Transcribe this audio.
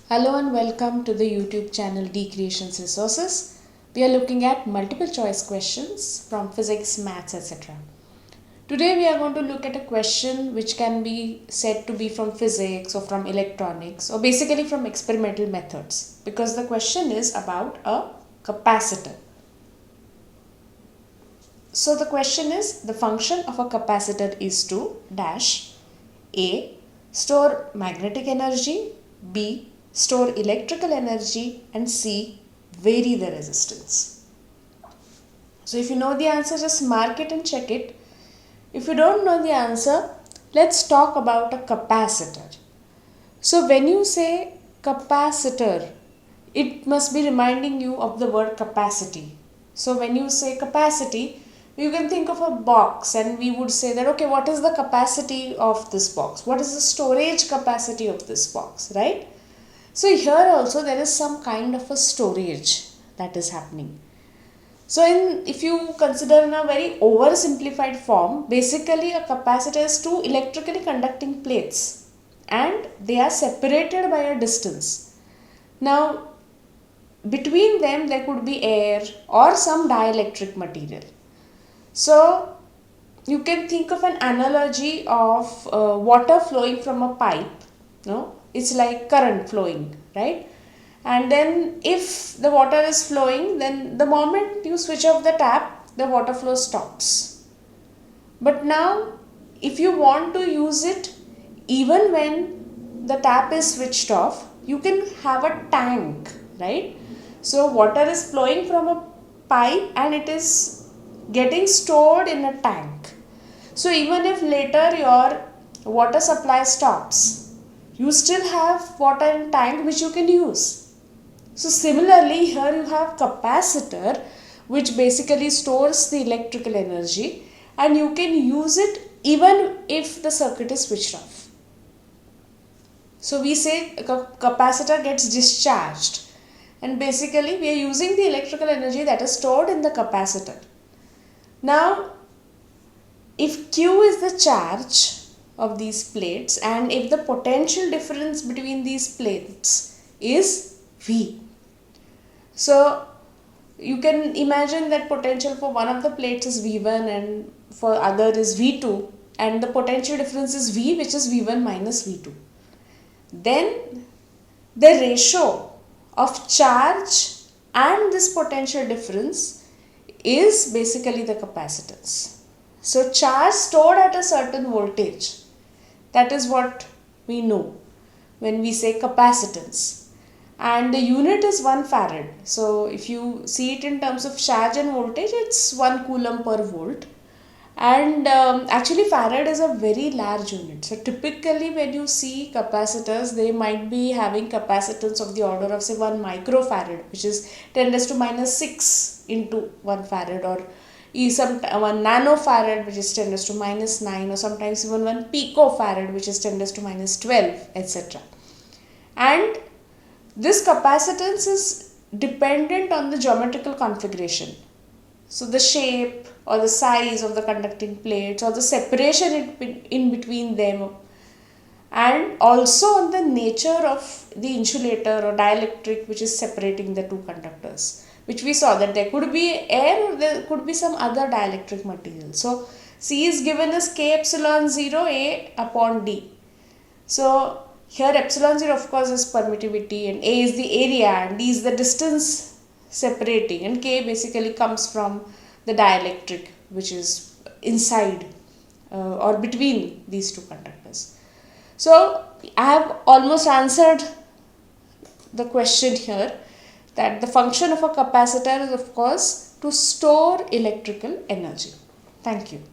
Hello and welcome to the YouTube channel D Creations Resources. We are looking at multiple choice questions from physics, maths, etc. Today we are going to look at a question which can be said to be from physics or from electronics or basically from experimental methods, because the question is about a capacitor. So the question is, the function of a capacitor is to dash A. Store magnetic energy, B. Store electrical energy, and C. Vary the resistance. So if you know the answer, just mark it and check it. If you don't know the answer, let's talk about a capacitor. So when you say capacitor, it must be reminding you of the word capacity. So when you say capacity, you can think of a box and we would say that, okay, what is the capacity of this box? What is the storage capacity of this box, right? So here also there is some kind of a storage that is happening. So if you consider in a very oversimplified form, basically a capacitor is two electrically conducting plates and they are separated by a distance. Now between them there could be air or some dielectric material. So you can think of an analogy of water flowing from a pipe. No, it's like current flowing, right? And then if the water is flowing, then the moment you switch off the tap, the water flow stops. But now if you want to use it even when the tap is switched off, you can have a tank, right? So water is flowing from a pipe and it is getting stored in a tank. So even if later your water supply stops, you still have water in tank which you can use. So similarly, here you have capacitor which basically stores the electrical energy and you can use it even if the circuit is switched off. So we say a capacitor gets discharged and basically we are using the electrical energy that is stored in the capacitor. Now if Q is the charge of these plates and if the potential difference between these plates is V. So you can imagine that potential for one of the plates is V1 and for other is V2 and the potential difference is V, which is V1 minus V2. Then the ratio of charge and this potential difference is basically the capacitance. So charge stored at a certain voltage, that is what we know when we say capacitance. And the unit is 1 farad. So if you see it in terms of charge and voltage, it's 1 coulomb per volt. And actually farad is a very large unit. So typically when you see capacitors, they might be having capacitance of the order of say 1 microfarad, which is 10 raised to minus 6 into 1 farad, or some 1 nanofarad, which is 10 raised to minus 9, or sometimes even 1 picofarad, which is 10 raised to minus 12, etc. And this capacitance is dependent on the geometrical configuration. So the shape or the size of the conducting plates or the separation in between them, and also on the nature of the insulator or dielectric which is separating the two conductors, which we saw that there could be air or there could be some other dielectric material. So C is given as K epsilon 0 A upon D. So here epsilon 0 of course is permittivity and A is the area and D is the distance separating, and K basically comes from the dielectric which is inside or between these two conductors. So I have almost answered the question here, that the function of a capacitor is of course to store electrical energy. Thank you.